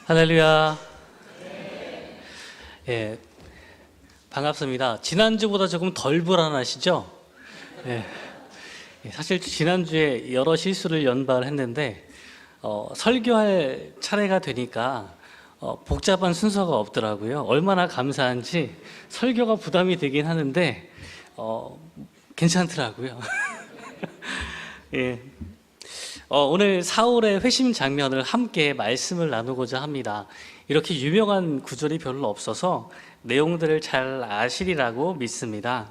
할렐루야. 예, 반갑습니다. 지난주보다 조금 덜 불안하시죠? 예, 사실 지난주에 여러 실수를 연발했는데 설교할 차례가 되니까 복잡한 순서가 없더라고요. 얼마나 감사한지 설교가 부담이 되긴 하는데 괜찮더라고요. 예. 오늘 사울의 회심 장면을 함께 말씀을 나누고자 합니다. 이렇게 유명한 구절이 별로 없어서 내용들을 잘 아시리라고 믿습니다.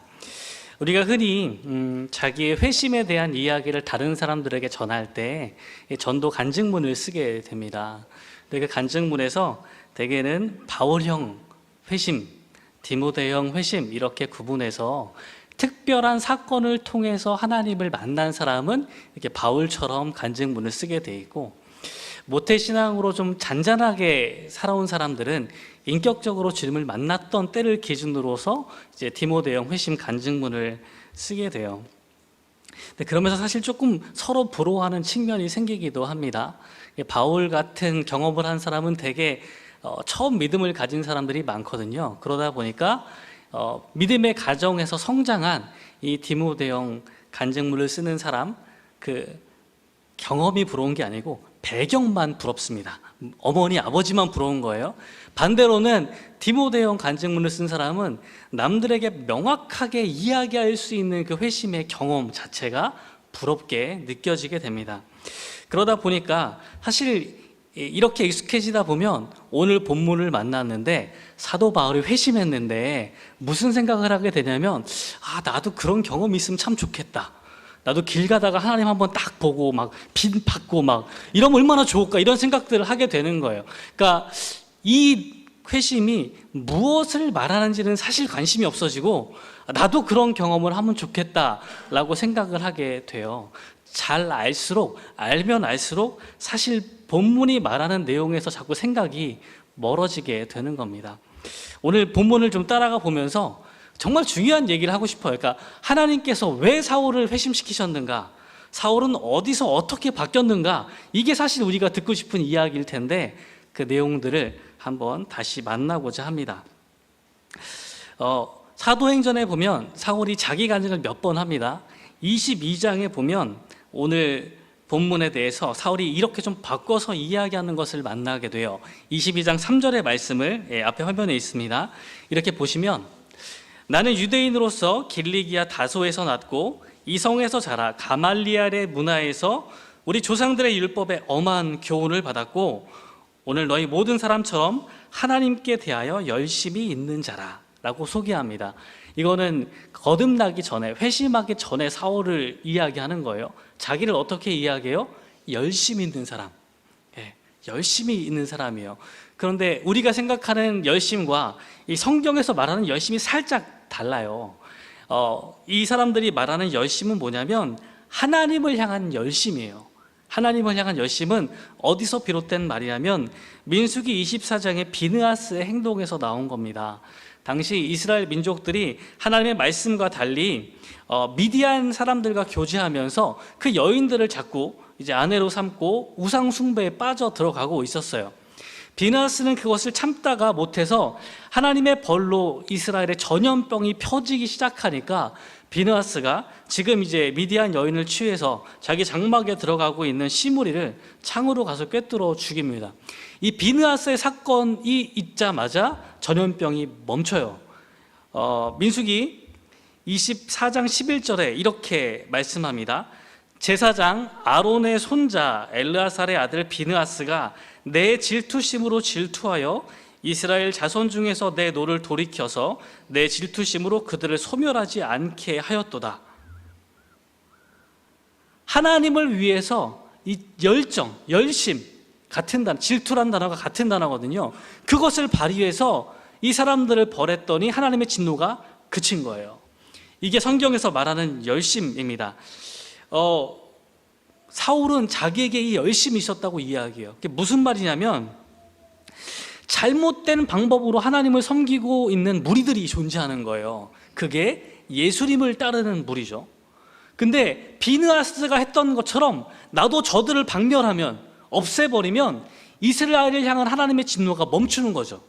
우리가 흔히 자기의 회심에 대한 이야기를 다른 사람들에게 전할 때 전도 간증문을 쓰게 됩니다. 그 간증문에서 대개는 바울형 회심, 디모데형 회심 이렇게 구분해서 특별한 사건을 통해서 하나님을 만난 사람은 이렇게 바울처럼 간증문을 쓰게 돼 있고, 모태신앙으로 좀 잔잔하게 살아온 사람들은 인격적으로 주님을 만났던 때를 기준으로서 이제 디모데형 회심 간증문을 쓰게 돼요. 그러면서 사실 조금 서로 부러워하는 측면이 생기기도 합니다. 바울 같은 경험을 한 사람은 대개 처음 믿음을 가진 사람들이 많거든요. 그러다 보니까 믿음의 가정에서 성장한 이 디모데형 간증문을 쓰는 사람, 그 경험이 부러운 게 아니고 배경만 부럽습니다. 어머니, 아버지만 부러운 거예요. 반대로는 디모데형 간증문을 쓴 사람은 남들에게 명확하게 이야기할 수 있는 그 회심의 경험 자체가 부럽게 느껴지게 됩니다. 그러다 보니까 사실 이렇게 익숙해지다 보면 오늘 본문을 만났는데 사도 바울이 회심했는데 무슨 생각을 하게 되냐면, 나도 그런 경험이 있으면 참 좋겠다. 나도 길 가다가 하나님 한번 딱 보고 막 빈 받고 막 이러면 얼마나 좋을까, 이런 생각들을 하게 되는 거예요. 그러니까 이 회심이 무엇을 말하는지는 사실 관심이 없어지고 나도 그런 경험을 하면 좋겠다라고 생각을 하게 돼요. 잘 알면 알수록 사실 본문이 말하는 내용에서 자꾸 생각이 멀어지게 되는 겁니다. 오늘 본문을 좀 따라가 보면서 정말 중요한 얘기를 하고 싶어요. 그러니까 하나님께서 왜 사울을 회심시키셨는가, 사울은 어디서 어떻게 바뀌었는가, 이게 사실 우리가 듣고 싶은 이야기일 텐데 그 내용들을 한번 다시 만나고자 합니다. 사도행전에 보면 사울이 자기 간증을 몇 번 합니다. 22장에 보면 오늘 본문에 대해서 사울이 이렇게 좀 바꿔서 이야기하는 것을 만나게 돼요. 22장 3절의 말씀을 앞에 화면에 있습니다. 이렇게 보시면, 나는 유대인으로서 길리기아 다소에서 났고 이성에서 자라 가말리엘의 문화에서 우리 조상들의 율법에 엄한 교훈을 받았고 오늘 너희 모든 사람처럼 하나님께 대하여 열심히 있는 자라 라고 소개합니다. 이거는 거듭나기 전에, 회심하기 전에 사울을 이야기하는 거예요. 자기를 어떻게 이야기해요? 열심히 있는 사람, 열심히 있는 사람이에요. 그런데 우리가 생각하는 열심과 이 성경에서 말하는 열심이 살짝 달라요. 이 사람들이 말하는 열심은 뭐냐면 하나님을 향한 열심이에요. 하나님을 향한 열심은 어디서 비롯된 말이냐면 민수기 24장의 비느하스의 행동에서 나온 겁니다. 당시 이스라엘 민족들이 하나님의 말씀과 달리 미디안 사람들과 교제하면서 그 여인들을 자꾸 이제 아내로 삼고 우상 숭배에 빠져 들어가고 있었어요. 비느하스는 그것을 참다가 못해서 하나님의 벌로 이스라엘의 전염병이 펴지기 시작하니까 비느하스가 지금 이제 미디안 여인을 취해서 자기 장막에 들어가고 있는 시므리를 창으로 가서 꿰뚫어 죽입니다. 이 비느하스의 사건이 있자마자 전염병이 멈춰요. 민수기 24장 11절에 이렇게 말씀합니다. 제사장 아론의 손자 엘르아살의 아들 비느하스가 내 질투심으로 질투하여 이스라엘 자손 중에서 내 노를 돌이켜서 내 질투심으로 그들을 소멸하지 않게 하였도다. 하나님을 위해서 이 열정, 열심, 같은 단어, 질투란 단어가 같은 단어거든요. 그것을 발휘해서 이 사람들을 벌했더니 하나님의 진노가 그친 거예요. 이게 성경에서 말하는 열심입니다. 사울은 자기에게 이 열심이 있었다고 이야기해요. 그게 무슨 말이냐면 잘못된 방법으로 하나님을 섬기고 있는 무리들이 존재하는 거예요. 그게 예수님을 따르는 무리죠. 근데 비느하스가 했던 것처럼 나도 저들을 박멸하면, 없애버리면 이스라엘을 향한 하나님의 진노가 멈추는 거죠.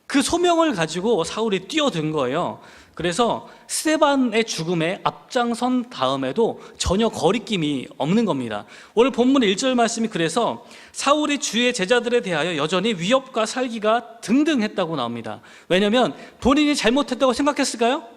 그 소명을 가지고 사울이 뛰어든 거예요. 그래서 스데반의 죽음에 앞장선 다음에도 전혀 거리낌이 없는 겁니다. 오늘 본문 1절 말씀이 그래서 사울이 주의 제자들에 대하여 여전히 위협과 살기가 등등했다고 나옵니다. 왜냐하면 본인이 잘못했다고 생각했을까요?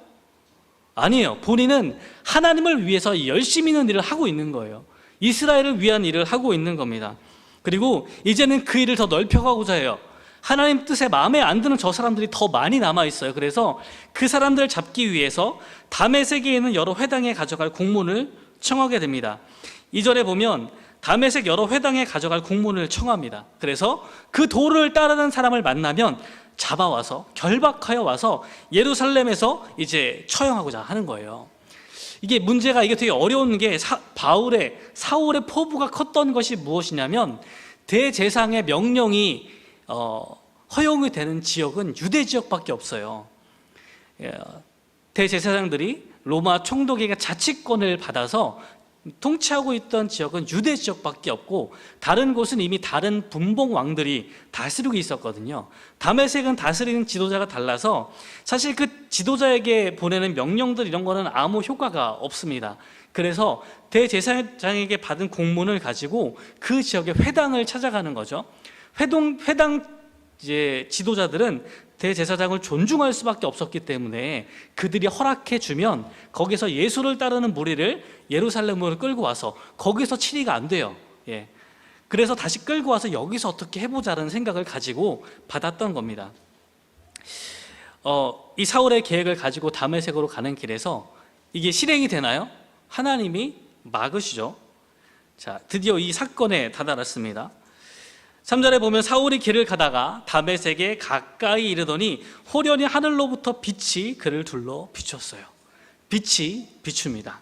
아니에요. 본인은 하나님을 위해서 열심히 있는 일을 하고 있는 거예요. 이스라엘을 위한 일을 하고 있는 겁니다. 그리고 이제는 그 일을 더 넓혀가고자 해요. 하나님 뜻에 마음에 안 드는 저 사람들이 더 많이 남아있어요. 그래서 그 사람들을 잡기 위해서 다메섹에 있는 여러 회당에 가져갈 공문을 청하게 됩니다. 2절에 보면 다메섹 여러 회당에 가져갈 공문을 청합니다. 그래서 그 도를 따르는 사람을 만나면 잡아와서 결박하여 와서 예루살렘에서 이제 처형하고자 하는 거예요. 이게 문제가 이게 되게 어려운 게 사울의 포부가 컸던 것이 무엇이냐면 대제사장의 명령이 허용이 되는 지역은 유대 지역밖에 없어요. 대제사장들이 로마 총독에게 자치권을 받아서 통치하고 있던 지역은 유대 지역밖에 없고 다른 곳은 이미 다른 분봉 왕들이 다스리고 있었거든요. 다메섹은 다스리는 지도자가 달라서 사실 그 지도자에게 보내는 명령들 이런 거는 아무 효과가 없습니다. 그래서 대제사장에게 받은 공문을 가지고 그 지역의 회당을 찾아가는 거죠. 회당 이제 지도자들은 대제사장을 존중할 수밖에 없었기 때문에 그들이 허락해 주면 거기서 예수를 따르는 무리를 예루살렘으로 끌고 와서 거기서 치리가 안 돼요. 그래서 다시 끌고 와서 여기서 어떻게 해보자는 생각을 가지고 받았던 겁니다. 이 사울의 계획을 가지고 다메섹으로 가는 길에서 이게 실행이 되나요? 하나님이 막으시죠. 자, 드디어 이 사건에 다다랐습니다. 3절에 보면 사울이 길을 가다가 다메섹에 가까이 이르더니 호련히 하늘로부터 빛이 그를 둘러 비췄어요. 빛이 비춥니다.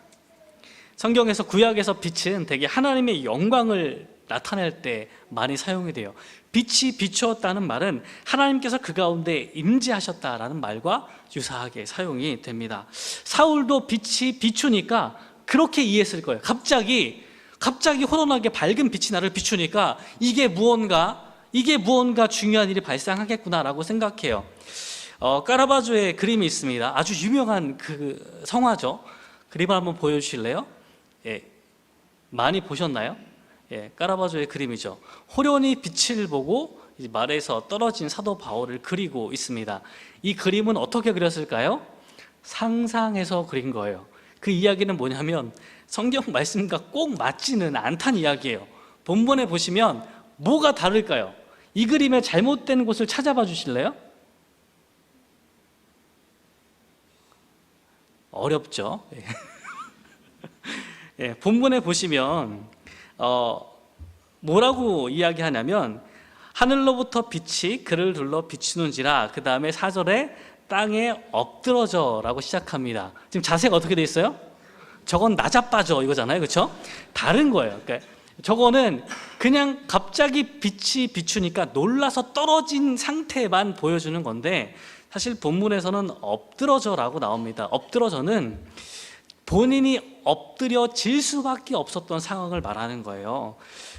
성경에서 구약에서 빛은 되게 하나님의 영광을 나타낼 때 많이 사용이 돼요. 빛이 비추었다는 말은 하나님께서 그 가운데 임재하셨다라는 말과 유사하게 사용이 됩니다. 사울도 빛이 비추니까 그렇게 이해했을 거예요. 갑자기 호련하게 밝은 빛이 나를 비추니까 이게 무언가 중요한 일이 발생하겠구나라고 생각해요. 카라바조의 그림이 있습니다. 아주 유명한 그 성화죠. 그림을 한번 보여주실래요? 많이 보셨나요? 카라바조의 그림이죠. 호련히 빛을 보고 말에서 떨어진 사도 바울을 그리고 있습니다. 이 그림은 어떻게 그렸을까요? 상상해서 그린 거예요. 그 이야기는 뭐냐면 성경 말씀과 꼭 맞지는 않다는 이야기예요. 본문에 보시면 뭐가 다를까요? 이 그림의 잘못된 곳을 찾아봐 주실래요? 어렵죠? 본문에 보시면 뭐라고 이야기하냐면 하늘로부터 빛이 그를 둘러 비추는지라, 그 다음에 4절에 땅에 엎드러져라고 시작합니다. 지금 자세가 어떻게 돼 있어요? 저건 나자빠져 이거잖아요, 그렇죠? 다른 거예요. 그러니까 저거는 그냥 갑자기 빛이 비추니까 놀라서 떨어진 상태만 보여주는 건데 사실 본문에서는 엎드러져라고 나옵니다. 엎드러져는 본인이 엎드려질 수밖에 없었던 상황을 말하는 거예요.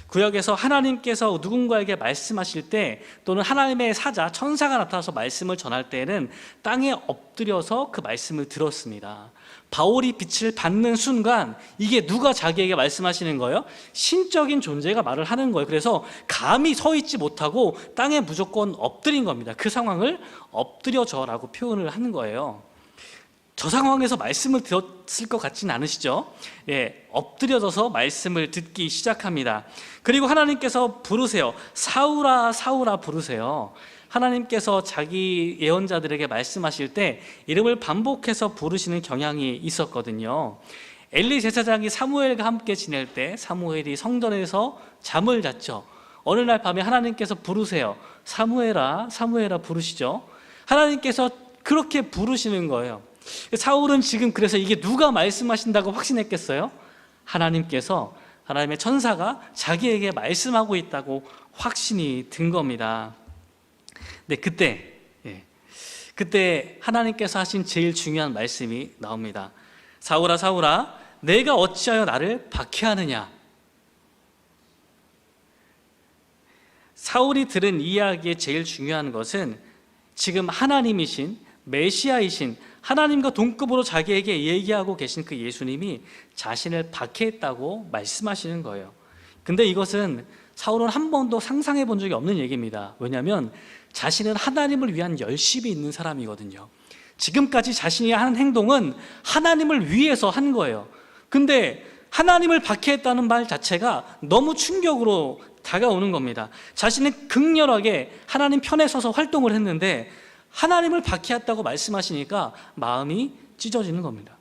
구약에서 하나님께서 누군가에게 말씀하실 때 또는 하나님의 사자, 천사가 나타나서 말씀을 전할 때에는 땅에 엎드려서 그 말씀을 들었습니다. 바울이 빛을 받는 순간 이게 누가 자기에게 말씀하시는 거예요? 신적인 존재가 말을 하는 거예요. 그래서 감히 서 있지 못하고 땅에 무조건 엎드린 겁니다. 그 상황을 엎드려져라고 표현을 하는 거예요. 저 상황에서 말씀을 들었을 것 같지는 않으시죠? 엎드려져서 말씀을 듣기 시작합니다. 그리고 하나님께서 부르세요. 사울아 사울아 부르세요. 하나님께서 자기 예언자들에게 말씀하실 때 이름을 반복해서 부르시는 경향이 있었거든요. 엘리 제사장이 사무엘과 함께 지낼 때 사무엘이 성전에서 잠을 잤죠. 어느 날 밤에 하나님께서 부르세요. 사무엘아 사무엘아 부르시죠. 하나님께서 그렇게 부르시는 거예요. 사울은 지금 그래서 이게 누가 말씀하신다고 확신했겠어요? 하나님께서, 하나님의 천사가 자기에게 말씀하고 있다고 확신이 든 겁니다. 네, 그때 하나님께서 하신 제일 중요한 말씀이 나옵니다. 사울아 사울아 내가 어찌하여 나를 박해하느냐. 사울이 들은 이야기의 제일 중요한 것은 지금 하나님이신 메시아이신 하나님과 동급으로 자기에게 얘기하고 계신 그 예수님이 자신을 박해했다고 말씀하시는 거예요. 근데 이것은 사울은 한 번도 상상해 본 적이 없는 얘기입니다. 왜냐하면 자신은 하나님을 위한 열심이 있는 사람이거든요. 지금까지 자신이 한 행동은 하나님을 위해서 한 거예요. 근데 하나님을 박해했다는 말 자체가 너무 충격으로 다가오는 겁니다. 자신은 극렬하게 하나님 편에 서서 활동을 했는데 하나님을 박해했다고 말씀하시니까 마음이 찢어지는 겁니다.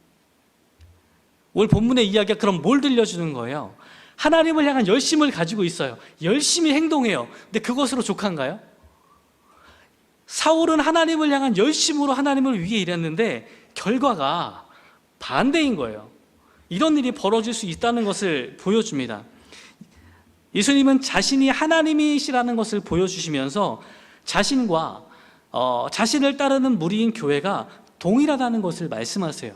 오늘 본문의 이야기가 그럼 뭘 들려주는 거예요? 하나님을 향한 열심을 가지고 있어요. 열심히 행동해요. 근데 그것으로 족한가요? 사울은 하나님을 향한 열심으로 하나님을 위해 일했는데 결과가 반대인 거예요. 이런 일이 벌어질 수 있다는 것을 보여줍니다. 예수님은 자신이 하나님이시라는 것을 보여주시면서 자신과 자신을 따르는 무리인 교회가 동일하다는 것을 말씀하세요.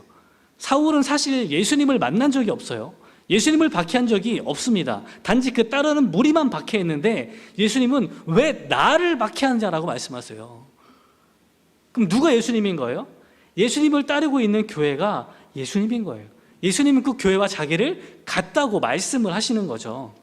사울은 사실 예수님을 만난 적이 없어요. 예수님을 박해한 적이 없습니다. 단지 그 따르는 무리만 박해했는데 예수님은 왜 나를 박해한 자라고 말씀하세요. 그럼 누가 예수님인 거예요? 예수님을 따르고 있는 교회가 예수님인 거예요. 예수님은 그 교회와 자기를 같다고 말씀을 하시는 거죠.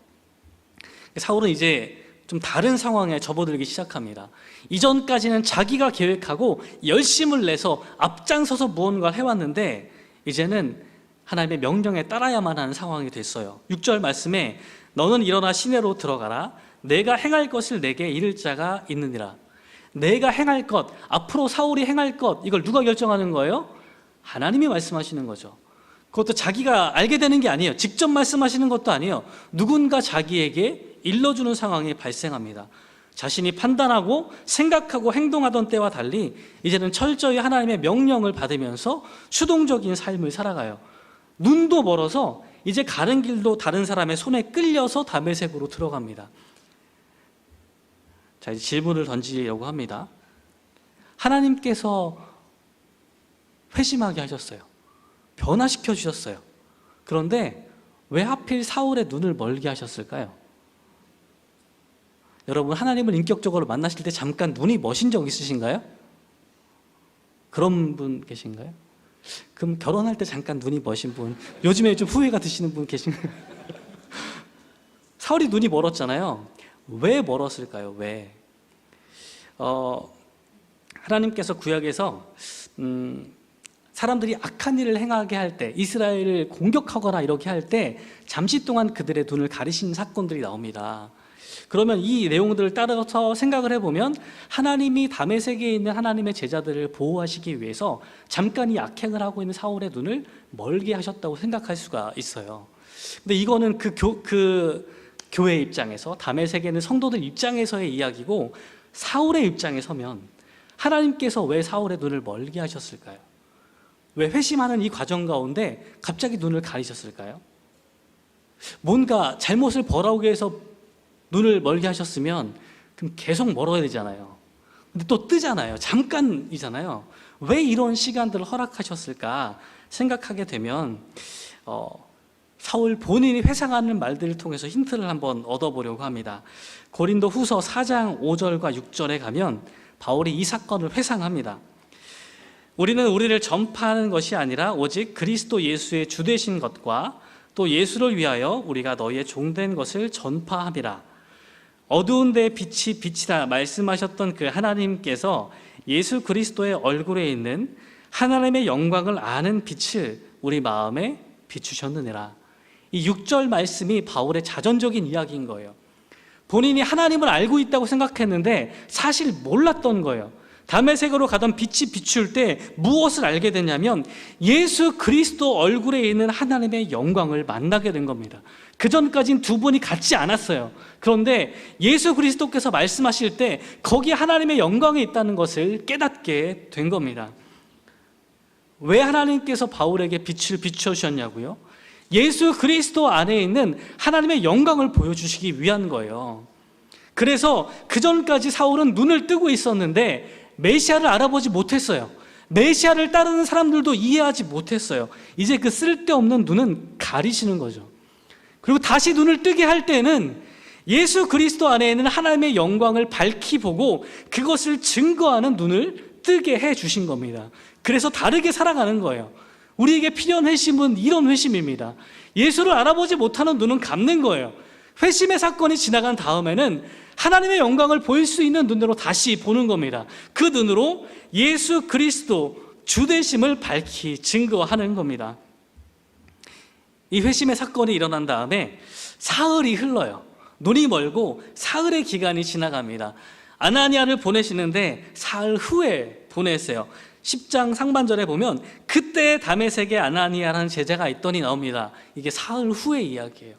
사울은 이제 좀 다른 상황에 접어들기 시작합니다. 이전까지는 자기가 계획하고 열심을 내서 앞장서서 무언가를 해왔는데 이제는 하나님의 명령에 따라야만 하는 상황이 됐어요. 6절 말씀에 너는 일어나 시내로 들어가라. 내가 행할 것을 내게 이를 자가 있느니라. 내가 행할 것, 앞으로 사울이 행할 것, 이걸 누가 결정하는 거예요? 하나님이 말씀하시는 거죠. 그것도 자기가 알게 되는 게 아니에요. 직접 말씀하시는 것도 아니에요. 누군가 자기에게 일러주는 상황이 발생합니다. 자신이 판단하고 생각하고 행동하던 때와 달리 이제는 철저히 하나님의 명령을 받으면서 수동적인 삶을 살아가요. 눈도 멀어서 이제 가는 길도 다른 사람의 손에 끌려서 다메섹으로 들어갑니다. 자, 이제 질문을 던지려고 합니다. 하나님께서 회심하게 하셨어요. 변화시켜 주셨어요. 그런데 왜 하필 사울의 눈을 멀게 하셨을까요? 여러분, 하나님을 인격적으로 만나실 때 잠깐 눈이 머신 적 있으신가요? 그런 분 계신가요? 그럼 결혼할 때 잠깐 눈이 머신 분, 요즘에 좀 후회가 드시는 분 계신가요? 사울이 눈이 멀었잖아요. 왜 멀었을까요? 왜? 하나님께서 구약에서 사람들이 악한 일을 행하게 할 때, 이스라엘을 공격하거나 이렇게 할 때 잠시 동안 그들의 눈을 가리신 사건들이 나옵니다. 그러면 이 내용들을 따라서 생각을 해보면 하나님이 다메섹에 있는 하나님의 제자들을 보호하시기 위해서 잠깐 이 악행을 하고 있는 사울의 눈을 멀게 하셨다고 생각할 수가 있어요. 근데 이거는 그 교회 입장에서, 다메섹에 있는 성도들 입장에서의 이야기고, 사울의 입장에 서면 하나님께서 왜 사울의 눈을 멀게 하셨을까요? 왜 회심하는 이 과정 가운데 갑자기 눈을 가리셨을까요? 뭔가 잘못을 벌하기 위해서 눈을 멀게 하셨으면 그럼 계속 멀어야 되잖아요. 근데 또 뜨잖아요. 잠깐이잖아요. 왜 이런 시간들을 허락하셨을까 생각하게 되면 사울 본인이 회상하는 말들을 통해서 힌트를 한번 얻어보려고 합니다. 고린도 후서 4장 5절과 6절에 가면 바울이 이 사건을 회상합니다. 우리는 우리를 전파하는 것이 아니라 오직 그리스도 예수의 주되신 것과 또 예수를 위하여 우리가 너희의 종된 것을 전파함이라. 어두운 데에 빛이 빛이다 말씀하셨던 그 하나님께서 예수 그리스도의 얼굴에 있는 하나님의 영광을 아는 빛을 우리 마음에 비추셨느니라. 이 6절 말씀이 바울의 자전적인 이야기인 거예요. 본인이 하나님을 알고 있다고 생각했는데 사실 몰랐던 거예요. 다메섹으로 가던 빛이 비출 때 무엇을 알게 되냐면 예수 그리스도 얼굴에 있는 하나님의 영광을 만나게 된 겁니다. 그전까진 두 분이 같지 않았어요. 그런데 예수 그리스도께서 말씀하실 때 거기에 하나님의 영광이 있다는 것을 깨닫게 된 겁니다. 왜 하나님께서 바울에게 빛을 비춰주셨냐고요? 예수 그리스도 안에 있는 하나님의 영광을 보여주시기 위한 거예요. 그래서 그전까지 사울은 눈을 뜨고 있었는데 메시아를 알아보지 못했어요. 메시아를 따르는 사람들도 이해하지 못했어요. 이제 그 쓸데없는 눈은 가리시는 거죠. 그리고 다시 눈을 뜨게 할 때는 예수 그리스도 안에 있는 하나님의 영광을 밝히 보고 그것을 증거하는 눈을 뜨게 해 주신 겁니다. 그래서 다르게 살아가는 거예요. 우리에게 필요한 회심은 이런 회심입니다. 예수를 알아보지 못하는 눈은 감는 거예요. 회심의 사건이 지나간 다음에는 하나님의 영광을 보일 수 있는 눈으로 다시 보는 겁니다. 그 눈으로 예수 그리스도 주되심을 밝히 증거하는 겁니다. 이 회심의 사건이 일어난 다음에 사흘이 흘러요. 눈이 멀고 사흘의 기간이 지나갑니다. 아나니아를 보내시는데 사흘 후에 보냈어요. 10장 상반절에 보면 그때 다메섹에 아나니아라는 제자가 있더니 나옵니다. 이게 사흘 후의 이야기예요.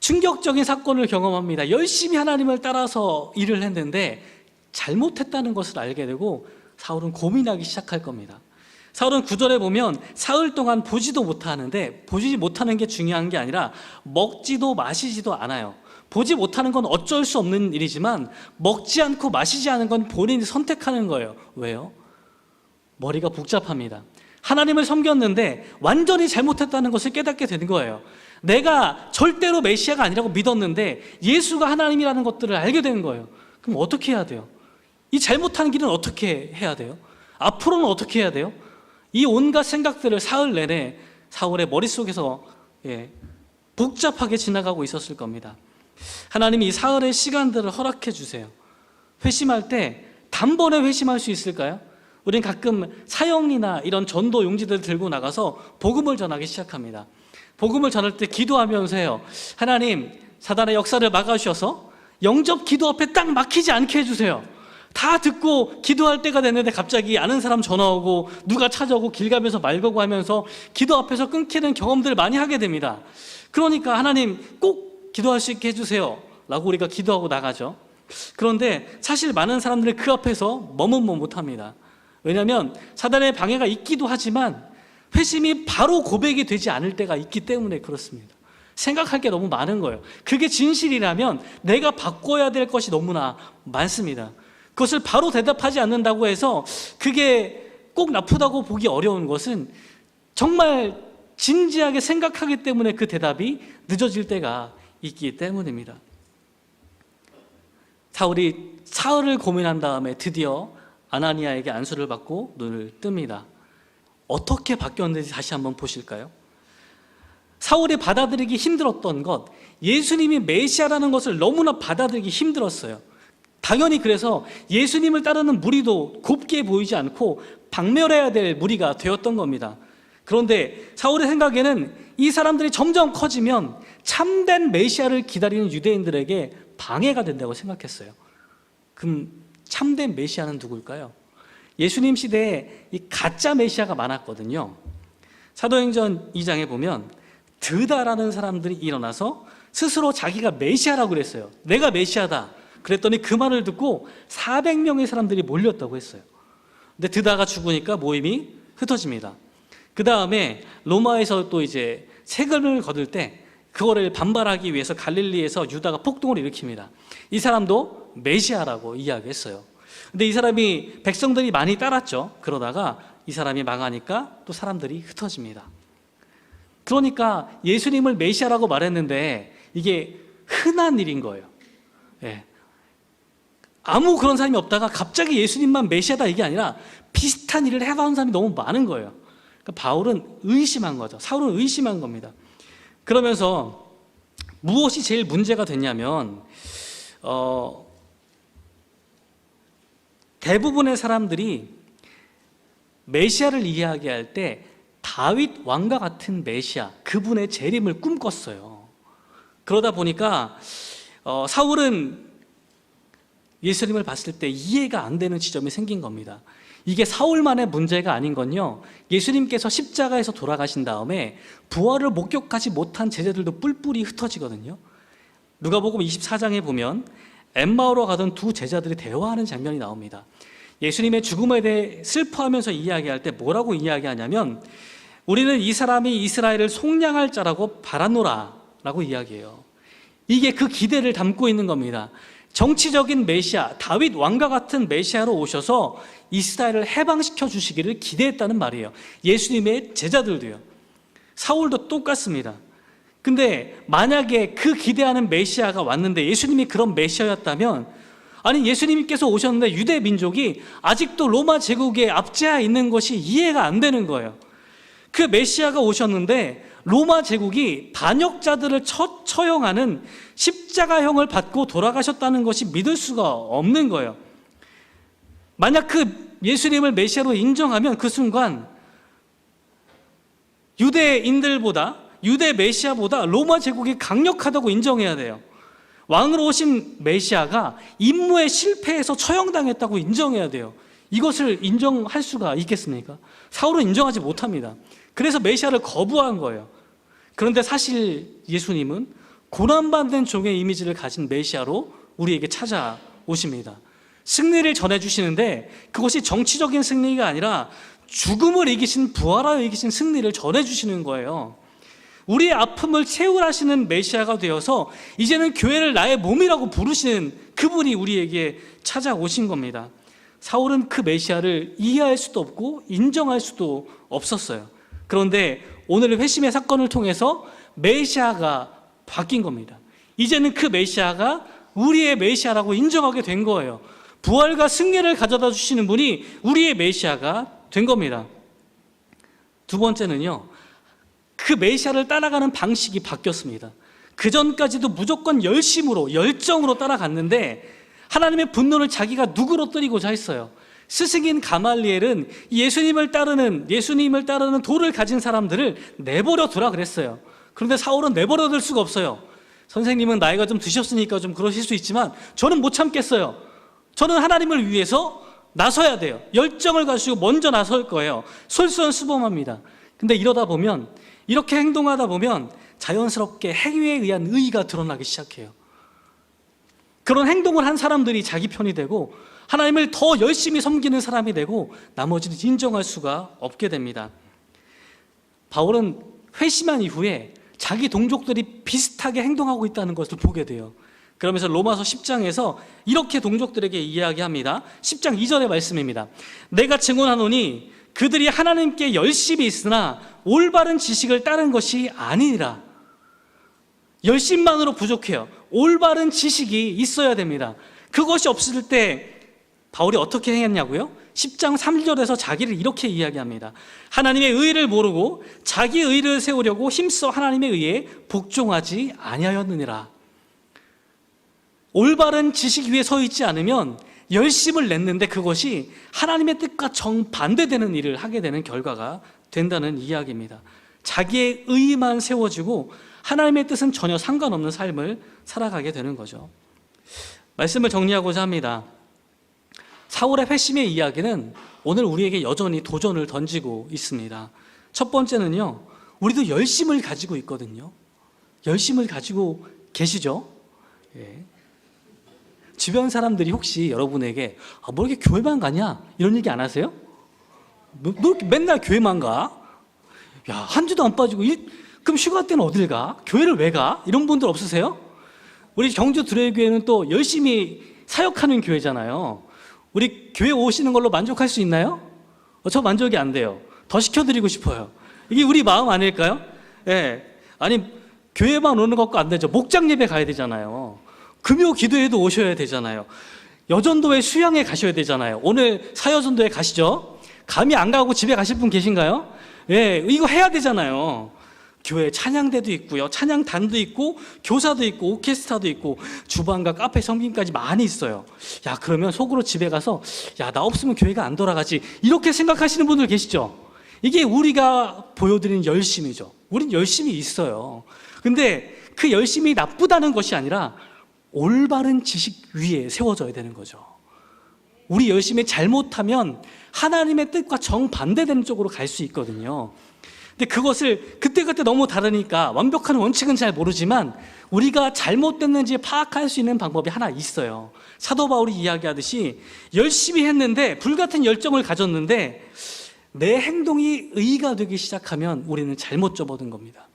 충격적인 사건을 경험합니다. 열심히 하나님을 따라서 일을 했는데 잘못했다는 것을 알게 되고 사울은 고민하기 시작할 겁니다. 사울은 9절에 보면 사흘 동안 보지도 못하는데, 보지 못하는 게 중요한 게 아니라 먹지도 마시지도 않아요. 보지 못하는 건 어쩔 수 없는 일이지만 먹지 않고 마시지 않은 건 본인이 선택하는 거예요. 왜요? 머리가 복잡합니다. 하나님을 섬겼는데 완전히 잘못했다는 것을 깨닫게 되는 거예요. 내가 절대로 메시아가 아니라고 믿었는데 예수가 하나님이라는 것들을 알게 된 거예요. 그럼 어떻게 해야 돼요? 이 잘못한 길은 어떻게 해야 돼요? 앞으로는 어떻게 해야 돼요? 이 온갖 생각들을 사흘 내내 사울의 머릿속에서 복잡하게 지나가고 있었을 겁니다. 하나님이 이 사흘의 시간들을 허락해 주세요. 회심할 때 단번에 회심할 수 있을까요? 우리는 가끔 사형이나 이런 전도 용지들을 들고 나가서 복음을 전하기 시작합니다. 복음을 전할 때 기도하면서 해요. 하나님, 사단의 역사를 막아주셔서 영접 기도 앞에 딱 막히지 않게 해주세요. 다 듣고 기도할 때가 됐는데 갑자기 아는 사람 전화 오고 누가 찾아오고 길 가면서 말 걸고 하면서 기도 앞에서 끊기는 경험들을 많이 하게 됩니다. 그러니까 하나님 꼭 기도할 수 있게 해주세요 라고 우리가 기도하고 나가죠. 그런데 사실 많은 사람들이 그 앞에서 머뭇머 못합니다. 왜냐하면 사단의 방해가 있기도 하지만 회심이 바로 고백이 되지 않을 때가 있기 때문에 그렇습니다. 생각할 게 너무 많은 거예요. 그게 진실이라면 내가 바꿔야 될 것이 너무나 많습니다. 그것을 바로 대답하지 않는다고 해서 그게 꼭 나쁘다고 보기 어려운 것은 정말 진지하게 생각하기 때문에 그 대답이 늦어질 때가 있기 때문입니다. 사울이 사흘을 고민한 다음에 드디어 아나니아에게 안수를 받고 눈을 뜹니다. 어떻게 바뀌었는지 다시 한번 보실까요? 사울이 받아들이기 힘들었던 것, 예수님이 메시아라는 것을 너무나 받아들이기 힘들었어요. 당연히 그래서 예수님을 따르는 무리도 곱게 보이지 않고 박멸해야 될 무리가 되었던 겁니다. 그런데 사울의 생각에는 이 사람들이 점점 커지면 참된 메시아를 기다리는 유대인들에게 방해가 된다고 생각했어요. 그럼 참된 메시아는 누굴까요? 예수님 시대에 이 가짜 메시아가 많았거든요. 사도행전 2장에 보면 드다라는 사람들이 일어나서 스스로 자기가 메시아라고 그랬어요. 내가 메시아다. 그랬더니 그 말을 듣고 400명의 사람들이 몰렸다고 했어요. 근데 드다가 죽으니까 모임이 흩어집니다. 그 다음에 로마에서 또 이제 세금을 거둘 때 그거를 반발하기 위해서 갈릴리에서 유다가 폭동을 일으킵니다. 이 사람도 메시아라고 이야기했어요. 근데 이 사람이 백성들이 많이 따랐죠. 그러다가 이 사람이 망하니까 또 사람들이 흩어집니다. 그러니까 예수님을 메시아라고 말했는데 이게 흔한 일인 거예요. 아무 그런 사람이 없다가 갑자기 예수님만 메시아다 이게 아니라 비슷한 일을 해봐온 사람이 너무 많은 거예요. 그러니까 바울은 의심한 거죠. 사울은 의심한 겁니다. 그러면서 무엇이 제일 문제가 됐냐면 대부분의 사람들이 메시아를 이야기할 때 다윗 왕과 같은 메시아, 그분의 재림을 꿈꿨어요. 그러다 보니까 사울은 예수님을 봤을 때 이해가 안 되는 지점이 생긴 겁니다. 이게 사울만의 문제가 아닌 건요, 예수님께서 십자가에서 돌아가신 다음에 부활을 목격하지 못한 제자들도 뿔뿔이 흩어지거든요. 누가복음 24장에 보면 엠마오로 가던 두 제자들이 대화하는 장면이 나옵니다. 예수님의 죽음에 대해 슬퍼하면서 이야기할 때 뭐라고 이야기하냐면 우리는 이 사람이 이스라엘을 속량할 자라고 바라노라 라고 이야기해요. 이게 그 기대를 담고 있는 겁니다. 정치적인 메시아, 다윗 왕과 같은 메시아로 오셔서 이스라엘을 해방시켜 주시기를 기대했다는 말이에요. 예수님의 제자들도요. 사울도 똑같습니다. 근데 만약에 그 기대하는 메시아가 왔는데 예수님이 그런 메시아였다면, 아니 예수님께서 오셨는데 유대 민족이 아직도 로마 제국에 압제하에 있는 것이 이해가 안 되는 거예요. 그 메시아가 오셨는데 로마 제국이 반역자들을 처형하는 십자가형을 받고 돌아가셨다는 것이 믿을 수가 없는 거예요. 만약 그 예수님을 메시아로 인정하면 그 순간 유대인들보다, 유대 메시아보다 로마 제국이 강력하다고 인정해야 돼요. 왕으로 오신 메시아가 임무에 실패해서 처형당했다고 인정해야 돼요. 이것을 인정할 수가 있겠습니까? 사울은 인정하지 못합니다. 그래서 메시아를 거부한 거예요. 그런데 사실 예수님은 고난받는 종의 이미지를 가진 메시아로 우리에게 찾아오십니다. 승리를 전해주시는데 그것이 정치적인 승리가 아니라 죽음을 이기신, 부활하여 이기신 승리를 전해주시는 거예요. 우리의 아픔을 채울하시는 메시아가 되어서 이제는 교회를 나의 몸이라고 부르시는 그분이 우리에게 찾아오신 겁니다. 사울은 그 메시아를 이해할 수도 없고 인정할 수도 없었어요. 그런데 오늘 회심의 사건을 통해서 메시아가 바뀐 겁니다. 이제는 그 메시아가 우리의 메시아라고 인정하게 된 거예요. 부활과 승리를 가져다 주시는 분이 우리의 메시아가 된 겁니다. 두 번째는요, 그 메시아를 따라가는 방식이 바뀌었습니다. 그 전까지도 무조건 열심으로, 열정으로 따라갔는데 하나님의 분노를 자기가 누구로 뜨리고자 했어요. 스승인 가말리엘은 예수님을 따르는 도를 가진 사람들을 내버려 두라 그랬어요. 그런데 사울은 내버려 둘 수가 없어요. 선생님은 나이가 좀 드셨으니까 좀 그러실 수 있지만 저는 못 참겠어요. 저는 하나님을 위해서 나서야 돼요. 열정을 가지고 먼저 나설 거예요. 솔선수범합니다. 근데 이렇게 행동하다 보면 자연스럽게 행위에 의한 의의가 드러나기 시작해요. 그런 행동을 한 사람들이 자기 편이 되고 하나님을 더 열심히 섬기는 사람이 되고 나머지는 인정할 수가 없게 됩니다. 바울은 회심한 이후에 자기 동족들이 비슷하게 행동하고 있다는 것을 보게 돼요. 그러면서 로마서 10장에서 이렇게 동족들에게 이야기합니다. 10장 2절의 말씀입니다. 내가 증언하노니 그들이 하나님께 열심히 있으나 올바른 지식을 따른 것이 아니니라. 열심만으로 부족해요. 올바른 지식이 있어야 됩니다. 그것이 없을 때 바울이 어떻게 행했냐고요? 10장 3절에서 자기를 이렇게 이야기합니다. 하나님의 의를 모르고 자기 의를 세우려고 힘써 하나님의 의에 복종하지 아니하였느니라. 올바른 지식 위에 서 있지 않으면 열심을 냈는데 그것이 하나님의 뜻과 정반대되는 일을 하게 되는 결과가 된다는 이야기입니다. 자기의 의만 세워지고 하나님의 뜻은 전혀 상관없는 삶을 살아가게 되는 거죠. 말씀을 정리하고자 합니다. 사울의 회심의 이야기는 오늘 우리에게 여전히 도전을 던지고 있습니다. 첫 번째는요, 우리도 열심을 가지고 있거든요. 열심을 가지고 계시죠? 예. 주변 사람들이 혹시 여러분에게 뭐 이렇게 교회만 가냐? 이런 얘기 안 하세요? 너 이렇게 맨날 교회만 가? 야, 한 주도 안 빠지고 그럼 휴가 때는 어딜 가? 교회를 왜 가? 이런 분들 없으세요? 우리 경주 드레교회는 또 열심히 사역하는 교회잖아요. 우리 교회 오시는 걸로 만족할 수 있나요? 저 만족이 안 돼요. 더 시켜드리고 싶어요. 이게 우리 마음 아닐까요? 예. 아니, 교회만 오는 것도 안 되죠. 목장 예배 가야 되잖아요. 금요 기도회도 오셔야 되잖아요. 여전도회 수양회 가셔야 되잖아요. 오늘 사여전도회 가시죠? 감히 안 가고 집에 가실 분 계신가요? 예, 이거 해야 되잖아요. 교회 찬양대도 있고요, 찬양단도 있고, 교사도 있고, 오케스트라도 있고, 주방과 카페 섬김까지 많이 있어요. 야, 그러면 속으로 집에 가서 야, 나 없으면 교회가 안 돌아가지, 이렇게 생각하시는 분들 계시죠? 이게 우리가 보여드리는 열심이죠. 우린 열심이 있어요. 근데 그 열심이 나쁘다는 것이 아니라 올바른 지식 위에 세워져야 되는 거죠. 우리 열심히 잘못하면 하나님의 뜻과 정반대되는 쪽으로 갈 수 있거든요. 근데 그것을 그때그때 너무 다르니까 완벽한 원칙은 잘 모르지만 우리가 잘못됐는지 파악할 수 있는 방법이 하나 있어요. 사도 바울이 이야기하듯이 열심히 했는데, 불같은 열정을 가졌는데 내 행동이 의의가 되기 시작하면 우리는 잘못 접어든 겁니다.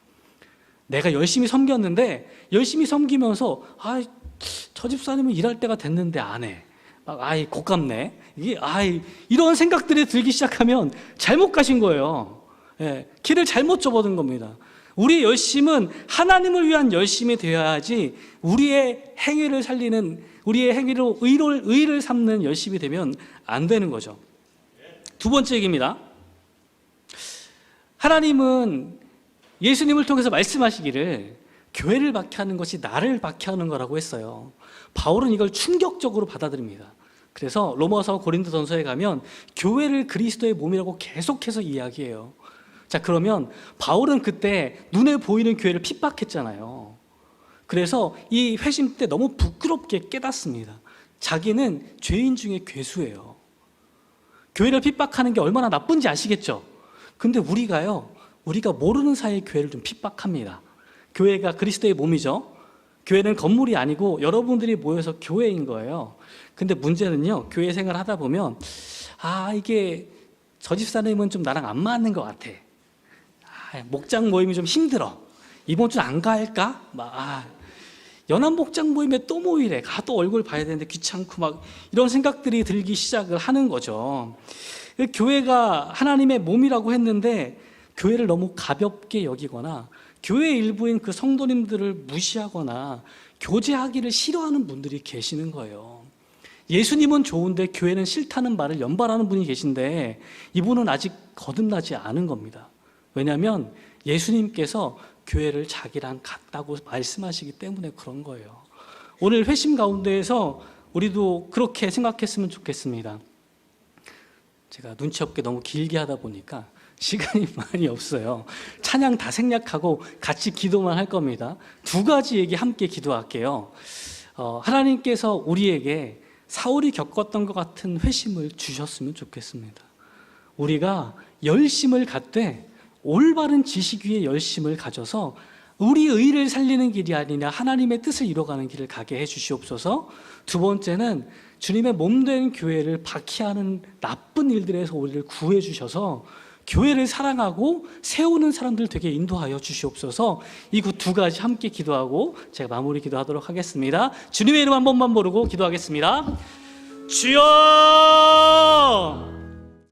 내가 열심히 섬겼는데, 열심히 섬기면서 저 집사님은 일할 때가 됐는데 안 해. 고깝네. 이런 생각들이 들기 시작하면 잘못 가신 거예요. 예, 길을 잘못 접어든 겁니다. 우리의 열심은 하나님을 위한 열심이 되어야지 우리의 행위를 살리는, 우리의 행위로 의를 삼는 열심이 되면 안 되는 거죠. 두 번째 얘기입니다. 하나님은 예수님을 통해서 말씀하시기를 교회를 박해하는 것이 나를 박해하는 거라고 했어요. 바울은 이걸 충격적으로 받아들입니다. 그래서 로마서 고린도전서에 가면 교회를 그리스도의 몸이라고 계속해서 이야기해요. 자, 그러면 바울은 그때 눈에 보이는 교회를 핍박했잖아요. 그래서 이 회심 때 너무 부끄럽게 깨닫습니다. 자기는 죄인 중에 괴수예요. 교회를 핍박하는 게 얼마나 나쁜지 아시겠죠? 근데 우리가 모르는 사이에 교회를 좀 핍박합니다. 교회가 그리스도의 몸이죠. 교회는 건물이 아니고 여러분들이 모여서 교회인 거예요. 근데 문제는요, 교회 생활 하다 보면 이게 저 집사님은 좀 나랑 안 맞는 것 같아. 목장 모임이 좀 힘들어. 이번 주 안 갈까? 연합 목장 모임에 또 모이래. 또 얼굴 봐야 되는데 귀찮고 이런 생각들이 들기 시작을 하는 거죠. 교회가 하나님의 몸이라고 했는데 교회를 너무 가볍게 여기거나 교회 일부인 그 성도님들을 무시하거나 교제하기를 싫어하는 분들이 계시는 거예요. 예수님은 좋은데 교회는 싫다는 말을 연발하는 분이 계신데 이분은 아직 거듭나지 않은 겁니다. 왜냐하면 예수님께서 교회를 자기랑 같다고 말씀하시기 때문에 그런 거예요. 오늘 회심 가운데에서 우리도 그렇게 생각했으면 좋겠습니다. 제가 눈치 없게 너무 길게 하다 보니까 시간이 많이 없어요. 찬양 다 생략하고 같이 기도만 할 겁니다. 두 가지 얘기 함께 기도할게요. 하나님께서 우리에게 사울이 겪었던 것 같은 회심을 주셨으면 좋겠습니다. 우리가 열심을 갖되 올바른 지식 위에 열심을 가져서 우리 의를 살리는 길이 아니라 하나님의 뜻을 이뤄가는 길을 가게 해 주시옵소서. 두 번째는 주님의 몸된 교회를 박해하는 나쁜 일들에서 우리를 구해 주셔서 교회를 사랑하고 세우는 사람들 되게 인도하여 주시옵소서. 이 두 가지 함께 기도하고 제가 마무리 기도하도록 하겠습니다. 주님의 이름 한 번만 부르고 기도하겠습니다. 주여!